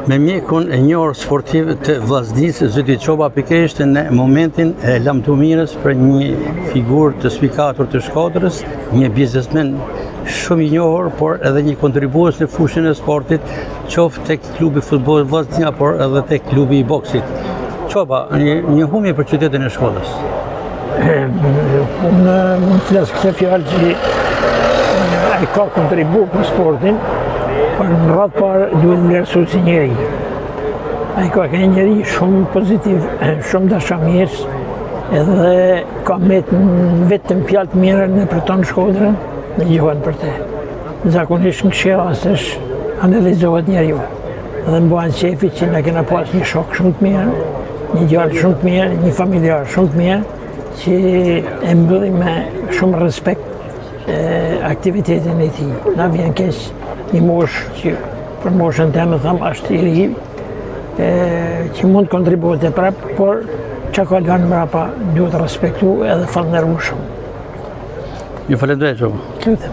Me mjekun e njohur sportiv të Vllaznisë, zoti Çoba pikërisht në momentin e lamtumirës për një figurë të spikatur të Shkodrës, një biznesmen shumë i njohur, por edhe një kontribues në fushën e sportit, qoftë tek klubi futbollit Vllaznia, por edhe tek klubi i boksit. Çoba, një humje për qytetin e Shkodrës. Unë mund të flas këtë fjalë që ai ka kontribu për sportin, por në radhë parë duhet vlerësuar si njeri. Ai ka një njeri shumë pozitiv, shumë dashamirës, edhe ka vetëm fjalë të mira në për tonë Shkodrën, në gjuhën për te. Zakonisht në këshilla asësh analizohet njeriu. Dhe më bëhen qefi që ne kena pas një shok shumë të mirë, një djalë shumë të mirë, një familjar shumë të mirë, që e mbylli me shumë respekt aktivitetin e tij. Na vjen keq një mosh që për moshën time tham është i ri, që mund të kontribuohet e prap, por që ka lënë mbrapa duhet respektu edhe falënderu shumë. Ju falenderoj, Çoba.